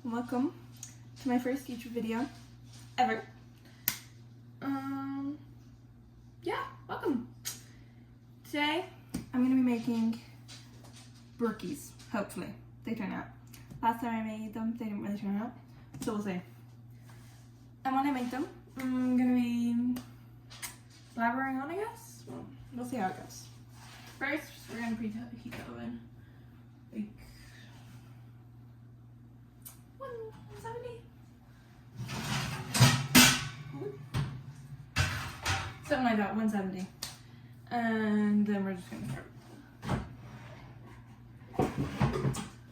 welcome to my first YouTube video ever. Yeah, welcome. Today I'm gonna be making brookies. Hopefully they turn out. Last time I made them, they didn't really turn out, so we'll see. And when I make them, I'm gonna be blabbering on, I guess. Well, we'll see how it goes. First, we're gonna preheat the oven. Like 170. Something like that, 170. And then we're just gonna start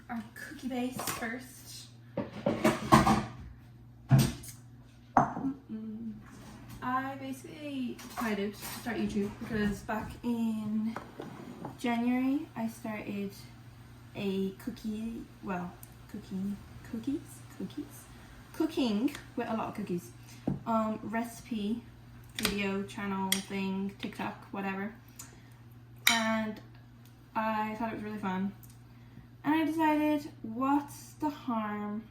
our cookie base first. I basically decided to start YouTube because back in January I started a cooking with a lot of cookies recipe video channel thing, TikTok, whatever, and I thought it was really fun, and I decided, what's the harm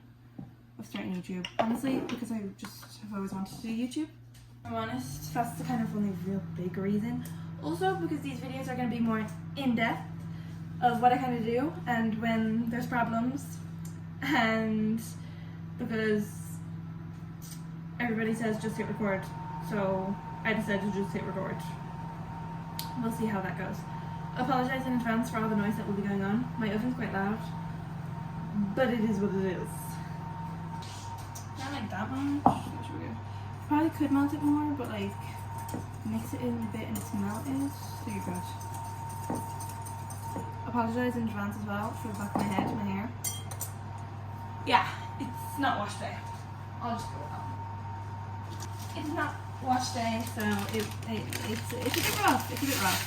of starting YouTube? Honestly, because I just have always wanted to do YouTube. If I'm honest, that's the kind of only real big reason. Also because these videos are going to be more in-depth of what I kind of do and when there's problems, and because everybody says just hit record, so I decided to just hit record. We'll see how that goes. I apologise in advance for all the noise that will be going on. My oven's quite loud, but it is what it is. Not like that much. Probably could melt it more, but like mix it in a bit and it's melted, so you're good. Apologise in advance as well for the back of my head, my hair. Yeah, it's not wash day. I'll just go with that. It's not wash day, so it's a bit rough. It's a bit rough,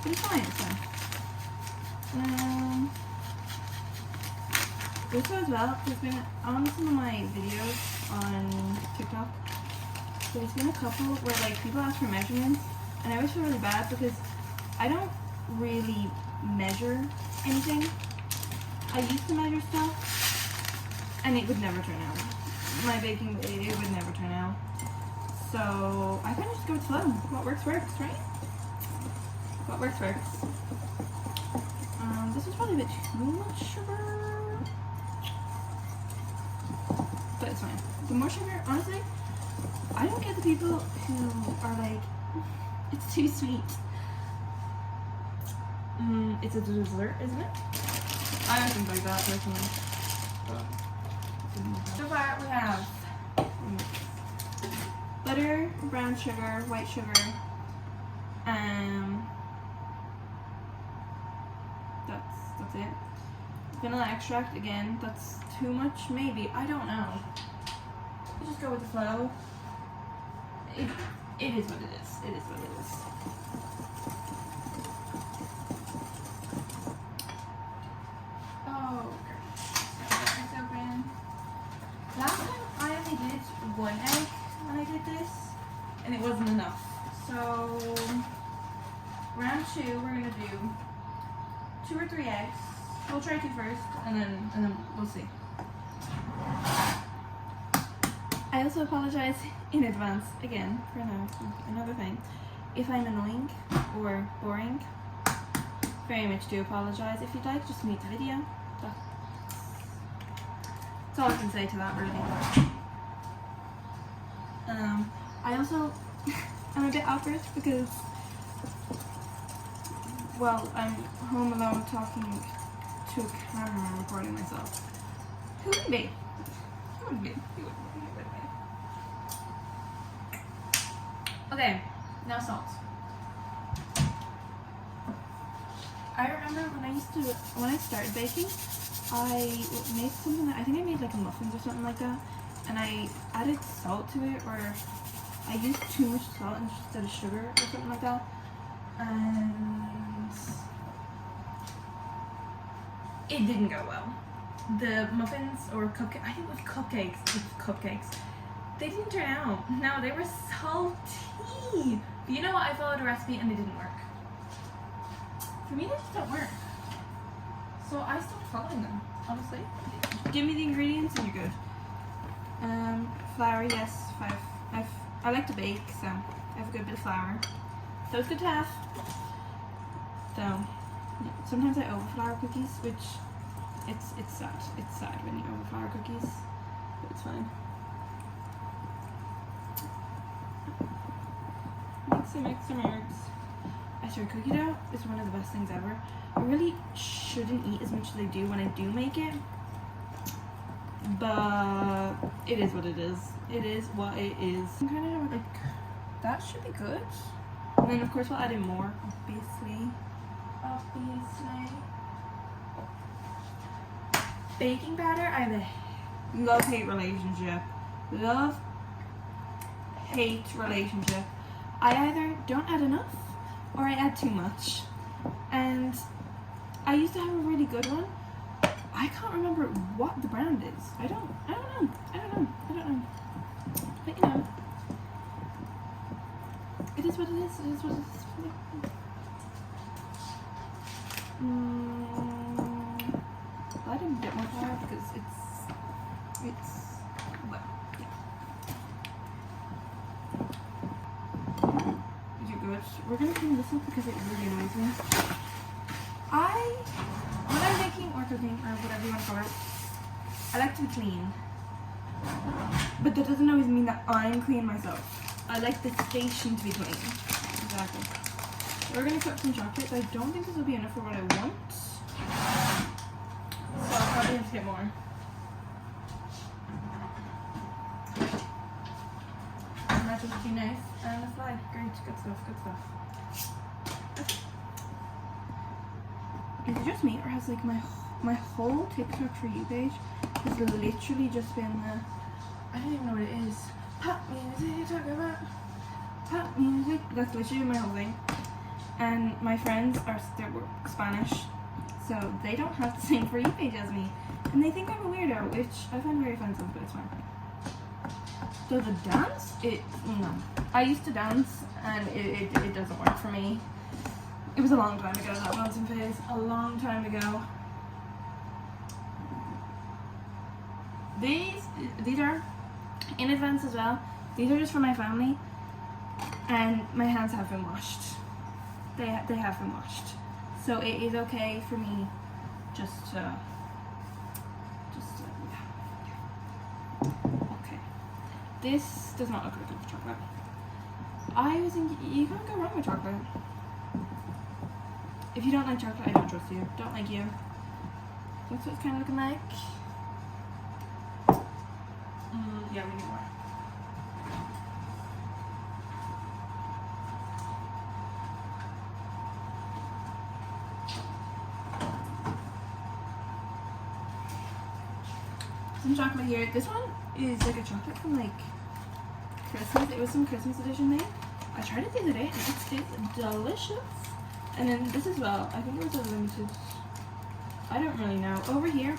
but it's fine. It's fine. Also as well, there's been on some of my videos on TikTok. There's been a couple where like people ask for measurements, and I always feel really bad because I don't really measure anything. I used to measure stuff and it would never turn out. My baking, it would never turn out. So I kind of just go with flow. What works, works, right? What works, works. This is probably a bit too much sugar, but it's fine. The more sugar, honestly, I don't get the people who are like, it's too sweet. It's a dessert, isn't it? I don't think like that personally. So far we have butter, brown sugar, white sugar, that's it. Vanilla extract, again, that's too much, maybe, I don't know. You just go with the flow. It is what it is. It is what it is. Oh, okay. It's open. Last time I only did one egg when I did this, and it wasn't enough. So round 2, we're gonna do 2 or 3 eggs. We'll try 2 first, and then we'll see. I also apologize in advance, again, for another thing. If I'm annoying or boring, very much do apologize. If you'd like, just mute the video. That's all I can say to that, really. I also, I'm a bit awkward because, well, I'm home alone talking to a camera and recording myself. Who would be? Who would be? Who would be? Okay, now salt. I remember when I started baking, I made something that, I think I made like muffins or something like that, and I added salt to it, or I used too much salt instead of sugar or something like that, and it didn't go well. The muffins, or cupcakes, I think it was cupcakes, they didn't turn out. No, they were salty. But you know what? I followed a recipe and it didn't work. For me, they just don't work. So I stopped following them. honestly. Give me the ingredients and you're good. Flour, yes, 5. I like to bake, so I have a good bit of flour. So it's good to have. So sometimes I overflour cookies, which it's sad. It's sad when you overflour cookies, but it's fine. Mix some herbs. I swear, cookie dough is one of the best things ever. I really shouldn't eat as much as I do when I do make it, but it is what it is. It is what it is. I'm kind of like, that should be good. And then of course we'll add in more, obviously. Baking powder, I have a love-hate relationship. Love-hate relationship. I either don't add enough or I add too much. And I used to have a really good one. I can't remember what the brand is. I don't know. But you know, it is what it is. It is what it is. I'll add a bit more flour because it's well, yeah. You're good. We're gonna clean this up because it really annoys me. When I'm baking or cooking or whatever you want to call it, I like to be clean. But that doesn't always mean that I'm clean myself. I like the station to be clean. Exactly. We're gonna cook some chocolate, but I don't think this will be enough for what I want. So I'll probably have to get more. And that just be nice. And a fly. Great, good stuff, good stuff. Is it just me, or has like my whole TikTok for you page has literally just been I don't even know what it is. Pop music, talk about pop music. That's literally my whole thing. And my friends are Spanish, so they don't have the same for you page as me, and they think I'm a weirdo, which I find very offensive, but it's fine. So the dance, no. I used to dance, and it doesn't work for me. It was a long time ago, that dancing phase. A long time ago. These are in advance as well. These are just for my family, and my hands have been washed. They have been washed, so it is okay for me just yeah. Okay. This does not look like enough chocolate. I was thinking you can't go wrong with chocolate. If you don't like chocolate, I don't trust you. Don't like you. That's what it's kind of looking like. Yeah, we need more. Some chocolate here. This one is like a chocolate from like Christmas. It was some Christmas edition thing. I tried it the other day and it tastes delicious. And then this as well. I think it was a limited. I don't really know. Over here,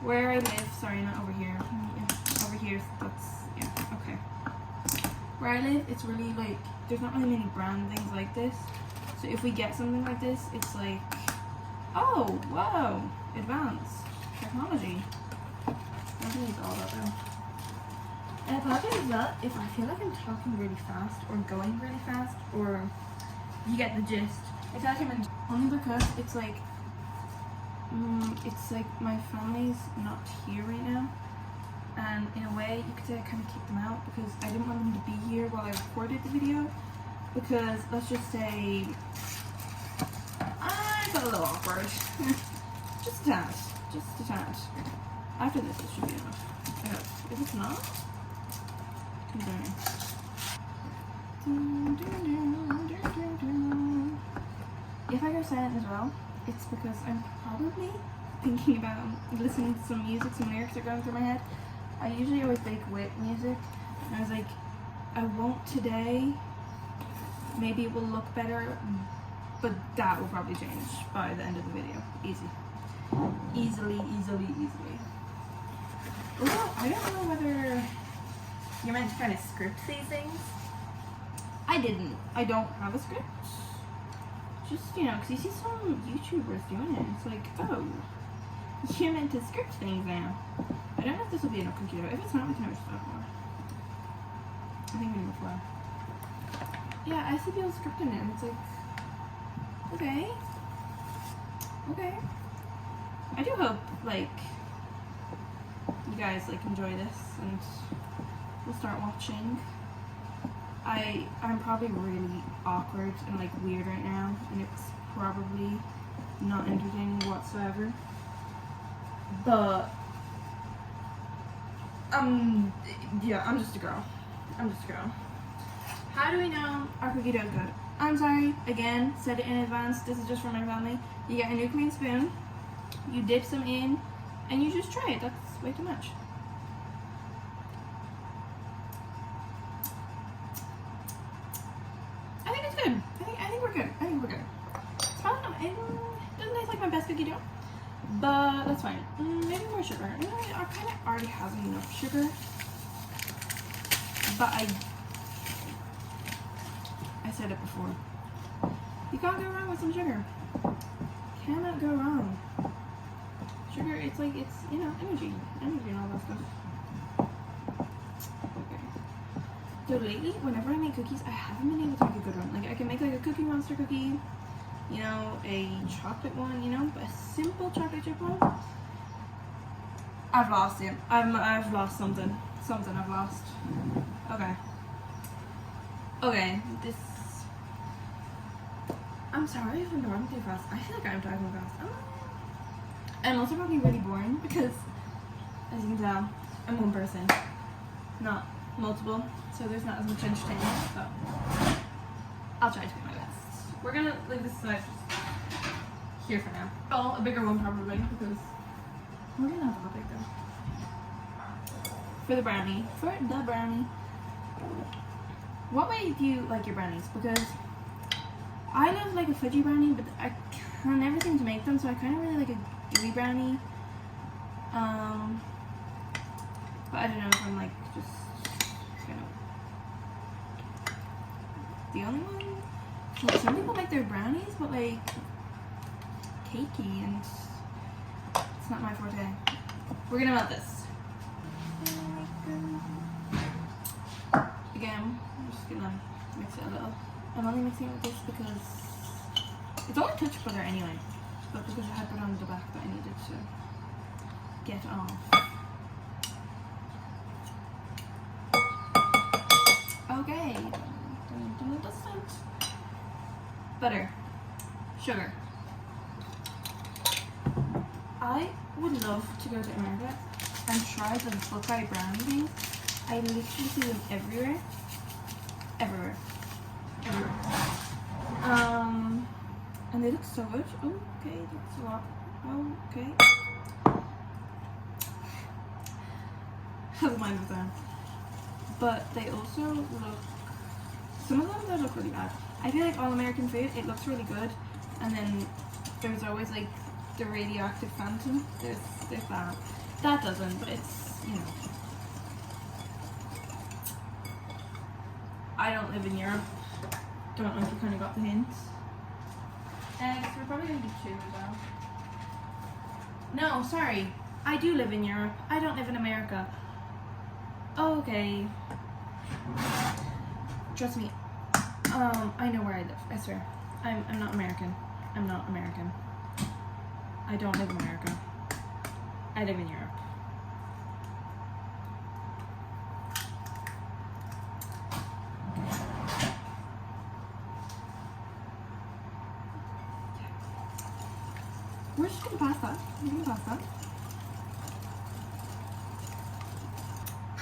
where I live. Sorry, not over here. Yeah, over here. That's yeah. Okay. Where I live, it's really like there's not really many brand things like this. So if we get something like this, it's like, oh wow, advanced technology. I think it's all that though. And I apologize as well if I feel like I'm talking really fast or going really fast, or you get the gist. I feel like I'm only because it's like my family's not here right now, and in a way you could say I kind of kicked them out because I didn't want them to be here while I recorded the video, because let's just say I felt a little awkward. Just a tad. After this, it should be enough. I hope. If it's not, continue. If I go silent as well, it's because I'm probably thinking about listening to some music, some lyrics are going through my head. I usually always bake with music, and I was like, I won't today. Maybe it will look better, but that will probably change by the end of the video. Easily. Well, I don't know whether you're meant to kind of script these things. I don't have a script. Just, you know, because you see some YouTubers doing it. It's like, oh, You're meant to script things now. I don't know if this will be enough cookie dough. If it's not, we can always start more. I think we need more. Yeah, I see people scripting it and it's like, okay. Okay. I do hope, like, you guys, like, enjoy this and we'll start watching. I'm probably really awkward and, like, weird right now, and it's probably not entertaining whatsoever. But, yeah, I'm just a girl. How do we know our cookie dough is good? I'm sorry, again, said it in advance, this is just for my family. You get a new clean spoon, you dip some in, and you just try it. That's way too much. I think it's good. I think we're good. It's probably not, it doesn't taste like my best cookie dough, but that's fine. Maybe more sugar. You know, it kind of already has enough sugar, but I said it before. You can't go wrong with some sugar. Cannot go wrong. Sugar, it's like, it's, you know, energy and all that stuff. Okay. So lately, whenever I make cookies, I haven't been able to make a good one. Like, I can make like a Cookie Monster cookie, you know, a chocolate one, you know, but a simple chocolate chip one, I've lost it. I've lost something. I've lost. Okay, this, I'm sorry if I'm talking too fast. I feel like I'm talking fast. I'm also probably really boring because, as you can tell, I'm one person, not multiple, so there's not as much entertainment, but I'll try to do my best. We're gonna leave this aside here for now. Oh, a bigger one probably, because we're gonna have a big though. For the brownie. What way do you like your brownies? Because I love like a fudgy brownie, but I can never seem to make them, so I kind of really like a gooey brownie. But I don't know if I'm like just, you know, the only one. Like, some people like their brownies, but like cakey, and it's not my forte. We're gonna melt this. Again, I'm just gonna mix it a little. I'm only mixing it with this because it's only touch butter anyway, but because I had butter on the back that I needed to get off. Okay, butter, sugar. I would love to go to America and try the Buckeye brownie things. I literally see them everywhere. And they look so good. Okay, that's a lot. Okay. That's mine with them. But they also look, some of them they look really bad. I feel like all American food, it looks really good, and then there's always like the radioactive phantom. There's that. That doesn't, but it's, you know. I don't live in Europe. Don't know if you kind of got the hint. Eggs, we're probably going to do 2 as well. No, sorry. I do live in Europe. I don't live in America. Okay. Trust me. I know where I live. I swear. I'm not American. I'm not American. I don't live in America. I live in Europe. We're just gonna pass that. We're gonna pass that.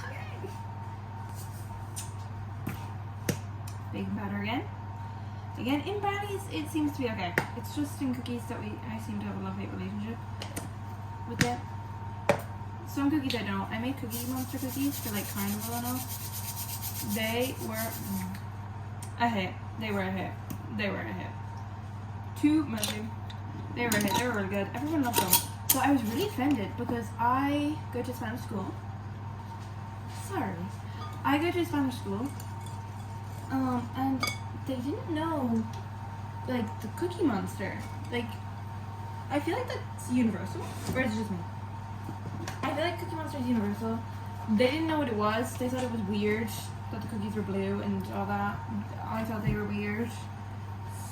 Okay. Baking powder again. Again, in brownies, it seems to be okay. It's just in cookies that I seem to have a love-hate relationship with it. Some cookies I don't. I made Cookie Monster cookies for like Carnival and all. They were a hit. They were a hit. Too much. They were a hit. They were really good. Everyone loved them. So I was really offended because I go to Spanish school. Sorry. I go to Spanish school. And they didn't know, like, the Cookie Monster. Like, I feel like that's universal, or is it just me? I feel like Cookie Monster is universal. They didn't know what it was. They thought it was weird that the cookies were blue and all that. I thought they were weird.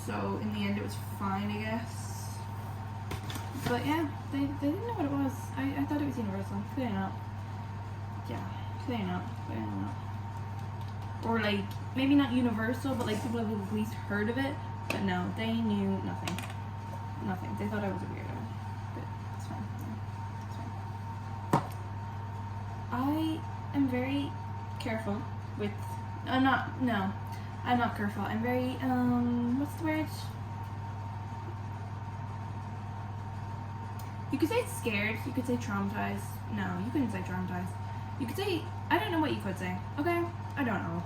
So in the end it was fine, I guess. But yeah, they didn't know what it was. I thought it was universal. Clearly not. Yeah, clearly not. Clearly not. Or like, maybe not universal, but like people have at least heard of it. But no, they knew nothing. Nothing. They thought I was a weirdo. But it's fine. Yeah, it's fine. I am very careful with, I'm not careful. I'm very, what's the word? You could say scared, you could say traumatized. No, you couldn't say traumatized. You could say, I don't know what you could say, okay? I don't know.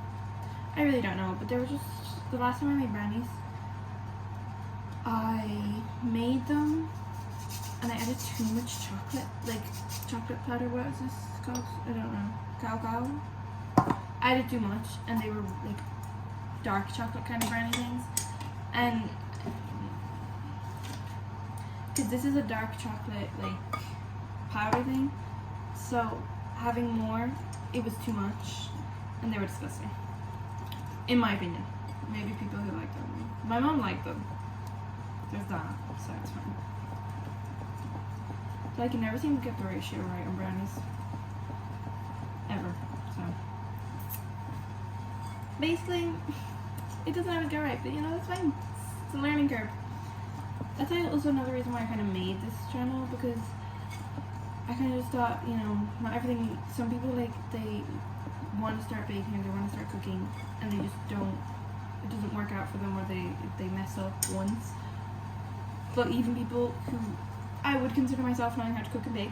I really don't know, but there was just, the last time I made brownies, I made them and I added too much chocolate, like chocolate powder, what is this called? I don't know. Cacao? I added too much and they were like dark chocolate kind of brownie things. And because this is a dark chocolate like powder thing, so having more, it was too much and they were disgusting. In my opinion. Maybe people who like them. My mom liked them. There's that, so it's fine. So I can never seem to get the ratio right on brownies. Ever. So basically, it doesn't always go right, but you know, that's fine. It's a learning curve. That's also another reason why I kind of made this channel, because I kind of just thought, you know, not everything, some people like, they want to start baking or they want to start cooking and they just don't, it doesn't work out for them, or they mess up once. But even people who I would consider myself knowing how to cook and bake,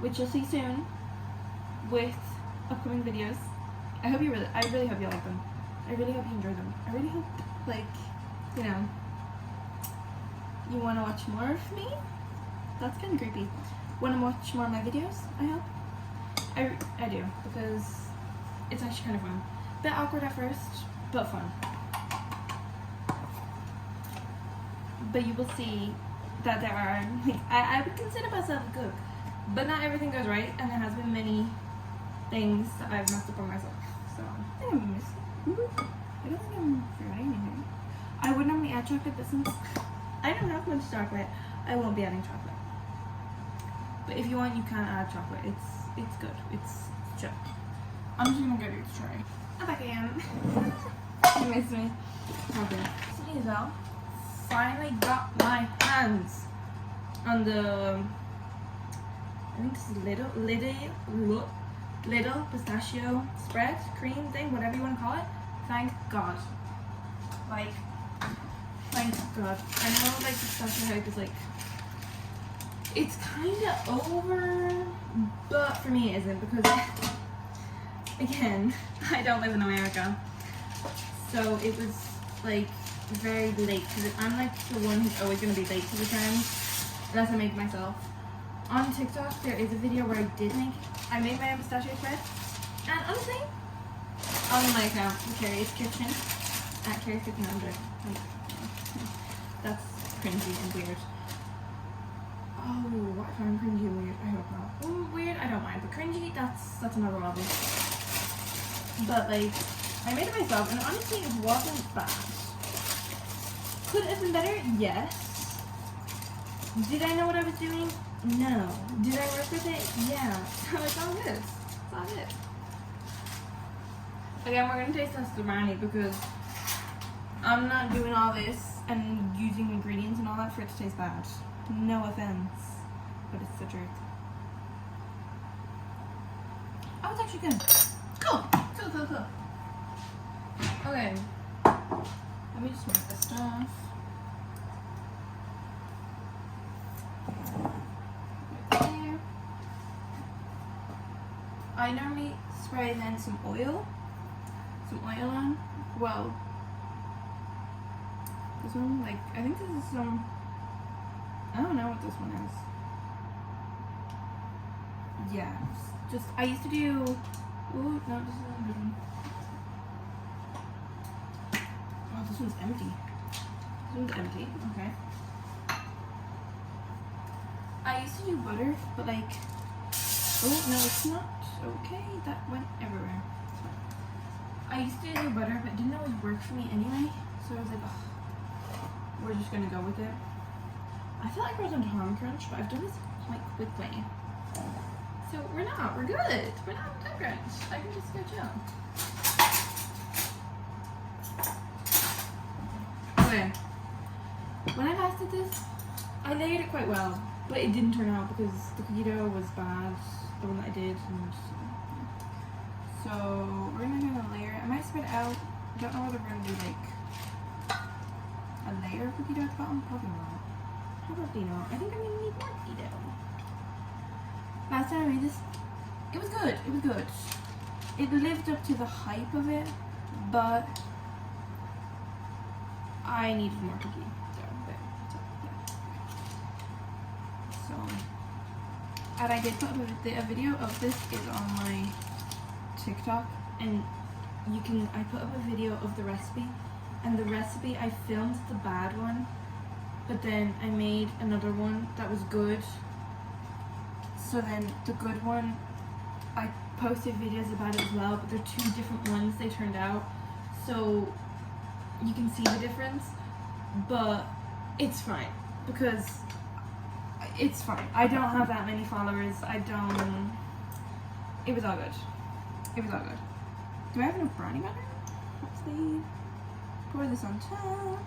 which you'll see soon with upcoming videos. I really hope you like them. I really hope you enjoy them. I really hope, like, you know, you want to watch more of me? That's kind of creepy. Want to watch more of my videos, I hope? I do, because it's actually kind of fun. Bit awkward at first, but fun. But you will see that there are, like, I would consider myself a cook, but not everything goes right, and there has been many things that I've messed up on myself. So I think I'm missing. I don't think I'm forgetting anything. I would normally add chocolate, but since I don't have much chocolate, I won't be adding chocolate. But if you want, you can add chocolate. It's good. It's chill. I'm just gonna go do the tray. I'm back again. You missed me. Okay. So these out. Finally got my hands on the, I think this is little pistachio spread, cream thing, whatever you want to call it. Thank God. Like, thank God. I know, like, pistachio hype is like, it's kind of over, but for me it isn't, because again, I don't live in America, so it was like very late, because I'm like the one who's always going to be late to the trends, unless I make it myself. On TikTok there is a video where I made my own pistachio spread, and honestly, on my account, Carrie's Kitchen, at Carrie's Kitchen, that's cringy and weird. Oh, what if I'm cringy and weird? I hope not. Oh, weird, I don't mind, but cringy, that's another level. But like, I made it myself, and honestly it wasn't bad. Could it have been better? Yes. Did I know what I was doing? No. Did I work with it? Yeah. So it's all good. It's all good. Again, we're gonna taste test the brownie, because I'm not doing all this and using ingredients and all that for it to taste bad. No offense, but it's the truth. Oh, it's actually good. Cool. Okay. Let me just make this stuff. Right there. I normally spray then some oil on. Well, this one, like, I think this is some, I don't know what this one is. Yeah, just, I used to do, ooh, no, this is a good one. Oh, this one's empty. This one's empty, okay. I used to do butter, but like, oh no, it's not. Okay, that went everywhere. I used to do butter, but it didn't always work for me anyway. So I was like, oh, we're just gonna go with it. I feel like I was on Tom Crunch, but I've done this quite quickly. So we're not. We're good. We're not on Time Crunch. I can just go chill. Okay. When I tested this, I layered it quite well, but it didn't turn out because the cookie dough was bad. The one that I did. And so we're gonna do a layer. I might spread it out. I don't know whether we're gonna do like a layer of cookie dough at the bottom. Probably not. Probably not. I think I'm gonna need more cookie dough. Last time I made this, it was good. It was good. It lived up to the hype of it, but I needed more cookie dough. So, and I did put a video of this is on my TikTok, and I put up a video of the recipe, and the recipe I filmed the bad one, but then I made another one that was good. So then the good one, I posted videos about it as well, but they're two different ones they turned out. So you can see the difference, but it's fine because it's fine. I don't have that many followers. It was all good. It was all good. Do I have enough brownie batter? Let's see. Pour this on top.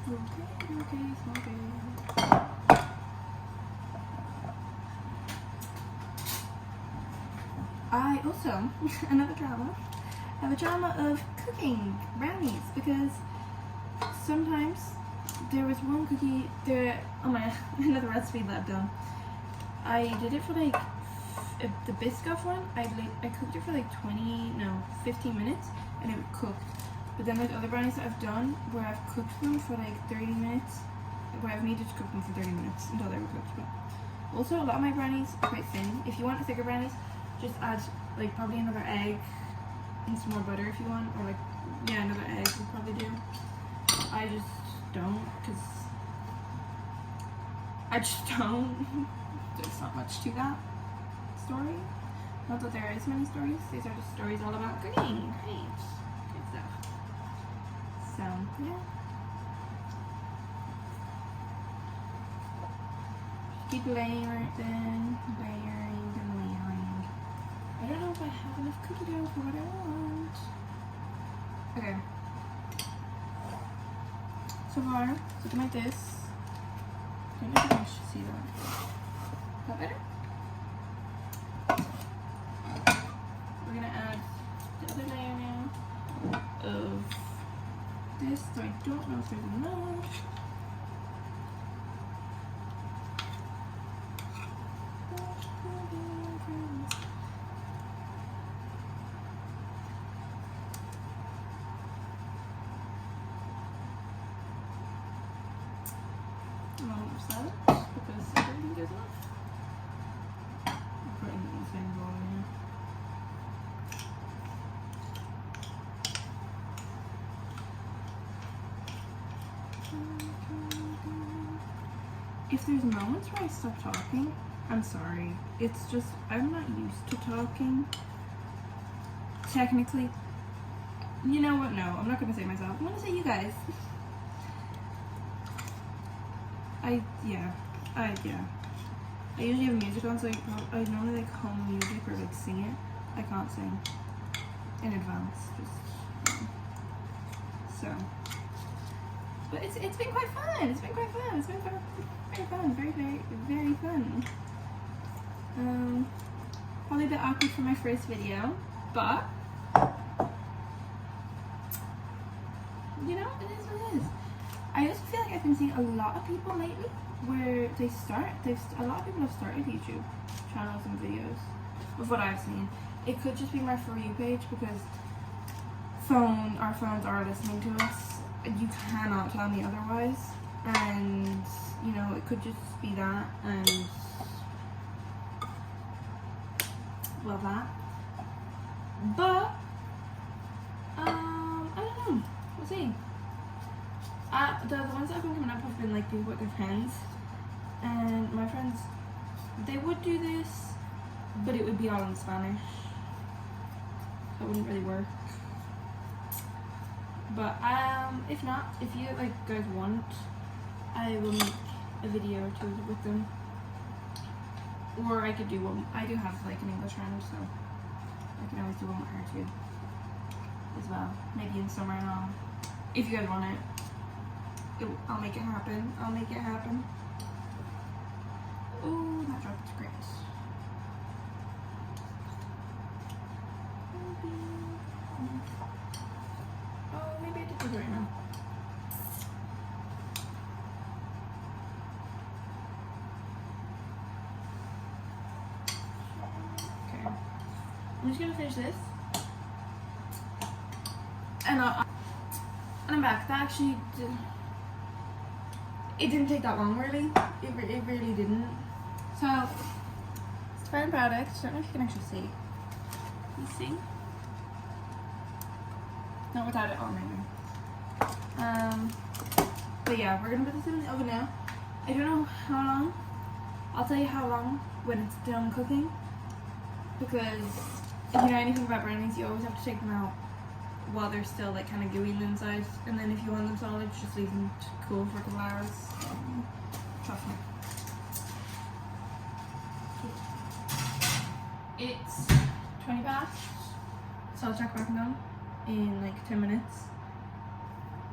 Okay, okay. I also, another drama, have a drama of cooking brownies because sometimes there was one cookie there, another recipe that I've done. I did it for like, the Biscoff one, I cooked it for like 15 minutes and it cooked. But then there's other brownies that I've done where I've cooked them for like 30 minutes, where I've needed to cook them for 30 minutes until they were cooked. But also, a lot of my brownies are quite thin. If you want thicker brownies, just add like probably another egg and some more butter if you want, or like, yeah, another egg would probably do. I just don't, because I just don't. There's not much to that story. Not that there is many stories. These are just stories all about cooking. Great. Good stuff. So, yeah. Just keep layering then. Layering and layering. I don't know if I have enough cookie dough for what I want. Okay. So far, looking like this. I don't know if you guys should see that. That better? We're gonna add the other layer now of this, so I don't know if there's enough. Almost that, because I don't think there's enough. I'm putting these things all in here. If there's moments where I stop talking, I'm sorry. It's just, I'm not used to talking. Technically, you know what? No, I'm not gonna say myself. I'm gonna say you guys. I usually have music on, so I normally like hum music or like sing it. I can't sing in advance, just so. But it's been quite fun. It's been quite fun. It's been very fun. Very fun. Probably a bit awkward for my first video, but you know, it is what it is. I also feel like I've been seeing a lot of people lately where a lot of people have started YouTube channels and videos of what I've seen. It could just be my For You page because our phones are listening to us. You cannot tell me otherwise, and you know, it could just be that, and well, that, but I don't know, we'll see. like do it with their friends. And my friends, they would do this, but it would be all in Spanish. So it wouldn't really work. But if not, if you like guys want, I will make a video or two with them. Or I could do one. I do have like an English friend, so I can always do one with her too as well. Maybe in summer and all. If you guys want it, I'll make it happen. I'll make it happen. Oh, that dropped great. Oh, maybe I did do it right now. Okay. I'm just gonna finish this. And I'm back. That actually it didn't take that long, really. It really didn't. So it's a fine product. I don't know if you can actually see. You see? Not without it on, maybe. But yeah, we're gonna put this in the oven now. I don't know how long. I'll tell you how long when it's done cooking. Because if you know anything about brownies, you always have to take them out while they're still like kind of gooey on the inside, and then if you want them solid, just leave them to cool for a couple hours. Trust me. It's 20 past, so I'll check back on in like 10 minutes,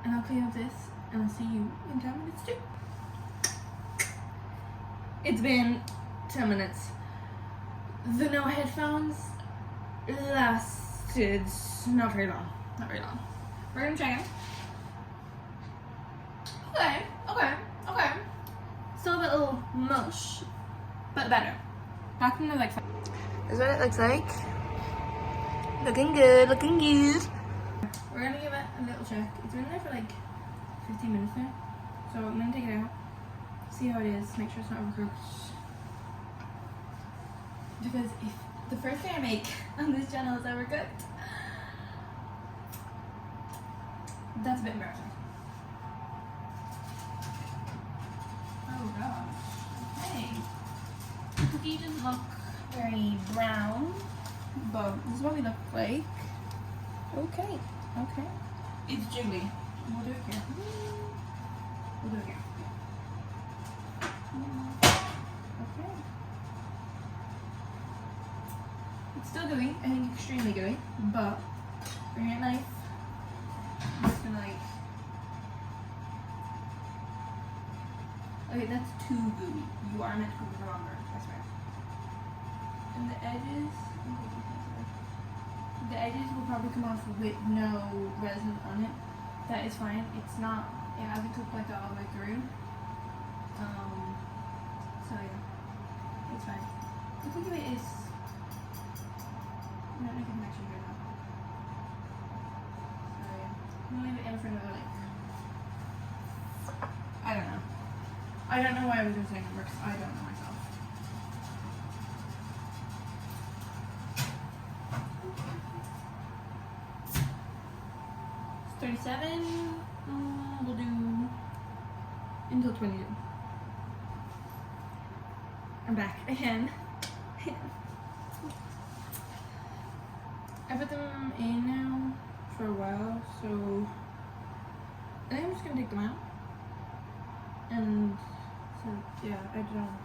and I'll clean up this, and I'll see you in 10 minutes too. It's been 10 minutes. The no headphones lasted not very long. Not very long. We're gonna check it. Okay. Still a little mush, but better. Back from the like. This is what it looks like. Looking good, looking good. We're gonna give it a little check. It's been there for like 15 minutes now. So I'm gonna take it out, see how it is, make sure it's not overcooked. Because if the first thing I make on this channel is overcooked, that's a bit embarrassing. Oh gosh. Okay. The cookie doesn't look very brown, but this is what we look like. Okay. It's jiggly. We'll do it here. Okay. It's still gooey. I think extremely gooey, but bring your knife. I'm just gonna like. Okay, that's too gooey. You are meant to cook it for longer, I swear. And the edges will probably come off with no resin on it. That is fine. It's not. It hasn't cooked like that all the way through. So yeah, it's fine. The cookie weight is. I don't know if you can actually hear that. So yeah, I'm gonna leave it in for another like. I don't know. I don't know why I was doing saying numbers. I don't know myself. It's 37. We'll do until 22. I'm back again. I put them in now for a while, so I think I'm just gonna take them out. And so yeah, I don't.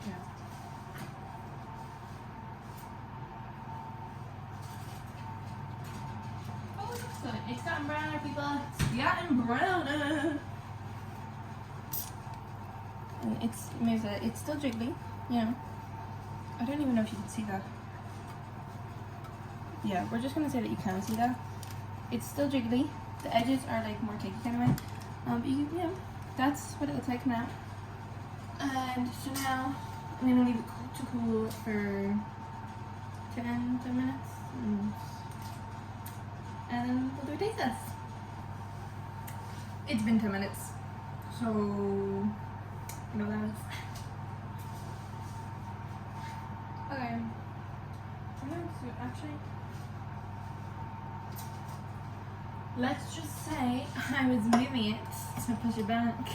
Oh, it looks good. It's gotten browner, people. It's gotten browner. And it's still jiggly, you know. I don't even know if you can see that. Yeah, we're just gonna say that you can see that. It's still jiggly. The edges are like more cakey kind of way. Yeah, that's what it looks like now. And so now I'm gonna leave it to cool for 10 minutes, and then we'll do a taste test. It's been 10 minutes, so you know that. Okay. I'm going to actually. Let's just say I was moving it to push it back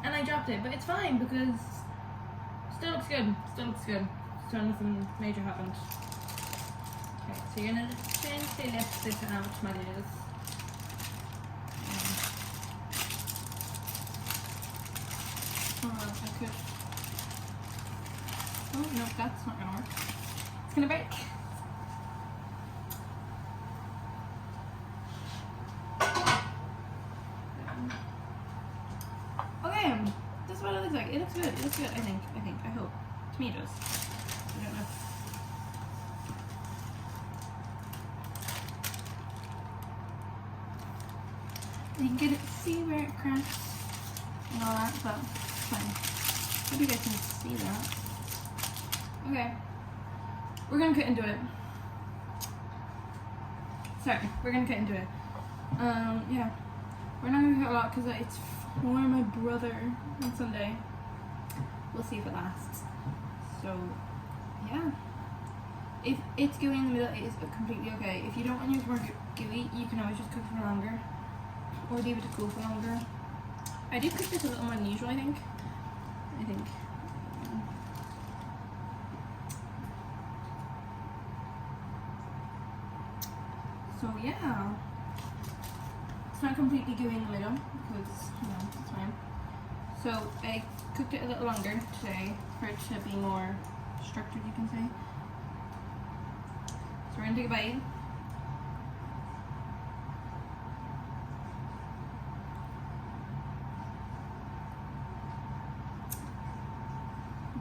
and I dropped it, but it's fine because still looks good. Still looks good. So nothing major happened. Okay, so you're gonna gently lift this out, my dears. Oh, that's good. Oh no, that's not gonna work. It's gonna break. Okay, this is what it looks like. It looks good. It looks good. I think. I hope. To me, it does. I don't know. You can see where it cracks and all that, but it's fine. Hope you guys can see that. Okay, we're gonna cut into it. Sorry, we're gonna cut into it. Yeah, we're not gonna cut a lot because it's for my brother on Sunday. We'll see if it lasts. So, yeah. If it's gooey in the middle, it is completely okay. If you don't want yours more gooey, you can always just cook for longer. Or leave it to cool for longer. I did cook this a little more than usual, I think. So yeah. It's not completely gooey in the middle because, you know, it's fine. So I cooked it a little longer today for it to be more structured, you can say. So we're gonna take a bite.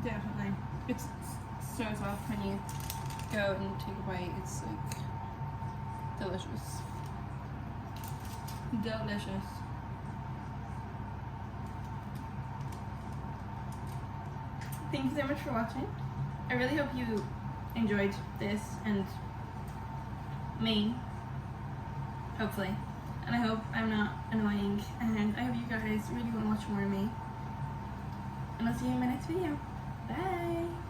Definitely. It's so soft when you go and take a bite. It's like delicious. Delicious. Thank you so much for watching. I really hope you enjoyed this and me, hopefully. And I hope I'm not annoying, and I hope you guys really want to watch more of me. And I'll see you in my next video. Bye!